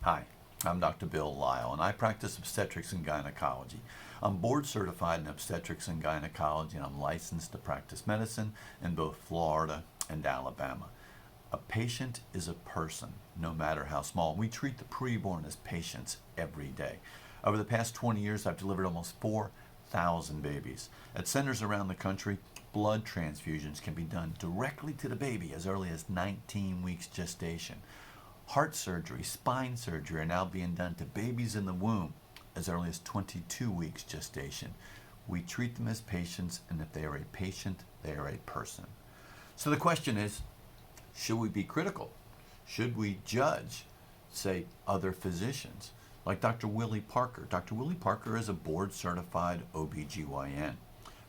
Hi, I'm Dr. Bill Lyle, and I practice obstetrics and gynecology. I'm board certified in obstetrics and gynecology, and I'm licensed to practice medicine in both Florida and Alabama. A patient is a person, no matter how small. We treat the preborn as patients every day. Over the past 20 years, I've delivered almost 4,000 babies. At centers around the country, blood transfusions can be done directly to the baby as early as 19 weeks gestation. Heart surgery, spine surgery are now being done to babies in the womb as early as 22 weeks gestation. We treat them as patients, and if they are a patient, they are a person. So the question is, should we be critical? Should we judge, say, other physicians? Like Dr. Willie Parker. Dr. Willie Parker is a board certified OBGYN.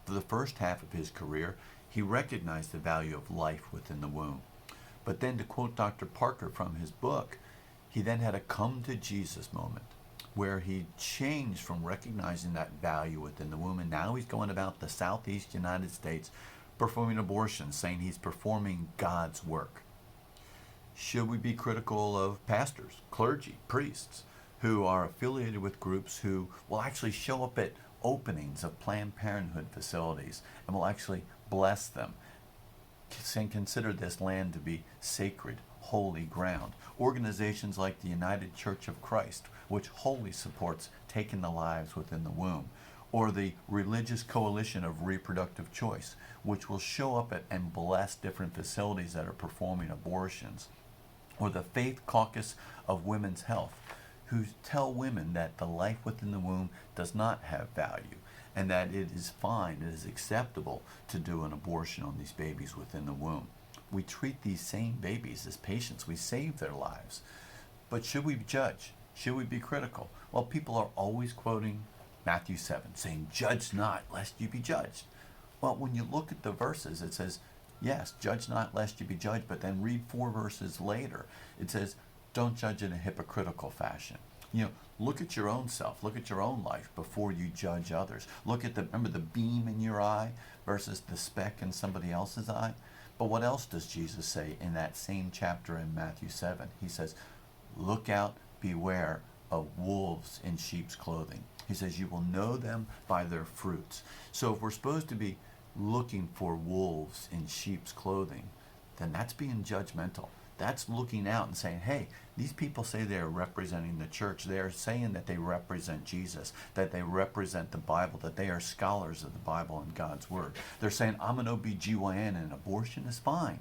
For the first half of his career, he recognized the value of life within the womb. But then, to quote Dr. Parker from his book, he then had a come to Jesus moment where he changed from recognizing that value within the womb, and now he's going about the Southeast United States performing abortions, saying he's performing God's work. Should we be critical of pastors, clergy, priests who are affiliated with groups who will actually show up at openings of Planned Parenthood facilities and will actually bless them? And consider this land to be sacred, holy ground. Organizations like the United Church of Christ, which wholly supports taking the lives within the womb, or the Religious Coalition of Reproductive Choice, which will show up at and bless different facilities that are performing abortions, or the Faith Caucus of Women's Health, who tell women that the life within the womb does not have value, and that it is fine, it is acceptable to do an abortion on these babies within the womb. We treat these same babies as patients. We save their lives. But should we judge? Should we be critical? Well, people are always quoting Matthew 7, saying, "Judge not, lest you be judged." Well, when you look at the verses, it says, yes, judge not, lest you be judged, but then read 4 verses later, it says, don't judge in a hypocritical fashion. Look at your own self, look at your own life before you judge others. Remember the beam in your eye versus the speck in somebody else's eye? But what else does Jesus say in that same chapter in Matthew 7? He says, look out, beware of wolves in sheep's clothing. He says, you will know them by their fruits. So if we're supposed to be looking for wolves in sheep's clothing, then that's being judgmental. That's looking out and saying, hey, these people say they're representing the church. They are saying that they represent Jesus, that they represent the Bible, that they are scholars of the Bible and God's Word. They're saying, I'm an OBGYN and abortion is fine.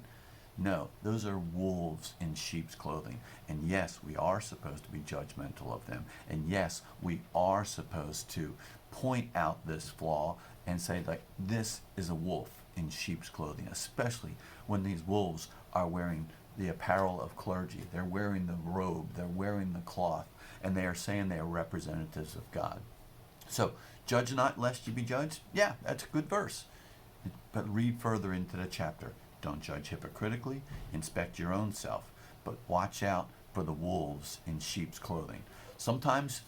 No, those are wolves in sheep's clothing. And yes, we are supposed to be judgmental of them. And yes, we are supposed to point out this flaw and say, like, this is a wolf in sheep's clothing, especially when these wolves are wearing the apparel of clergy. They're wearing the robe, they're wearing the cloth, and they are saying they are representatives of God. So, judge not lest you be judged. Yeah, that's a good verse. But read further into the chapter. Don't judge hypocritically, inspect your own self, but watch out for the wolves in sheep's clothing. Sometimes,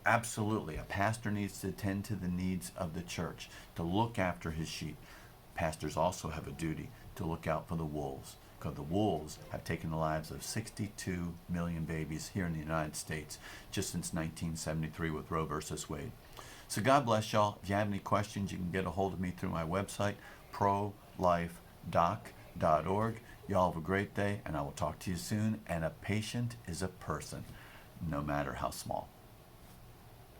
absolutely, a pastor needs to attend to the needs of the church, to look after his sheep. Pastors also have a duty to look out for the wolves, because the wolves have taken the lives of 62 million babies here in the United States just since 1973 with Roe versus Wade. So God bless y'all. If you have any questions, you can get a hold of me through my website, prolifedoc.org. Y'all have a great day, and I will talk to you soon. And a patient is a person, no matter how small.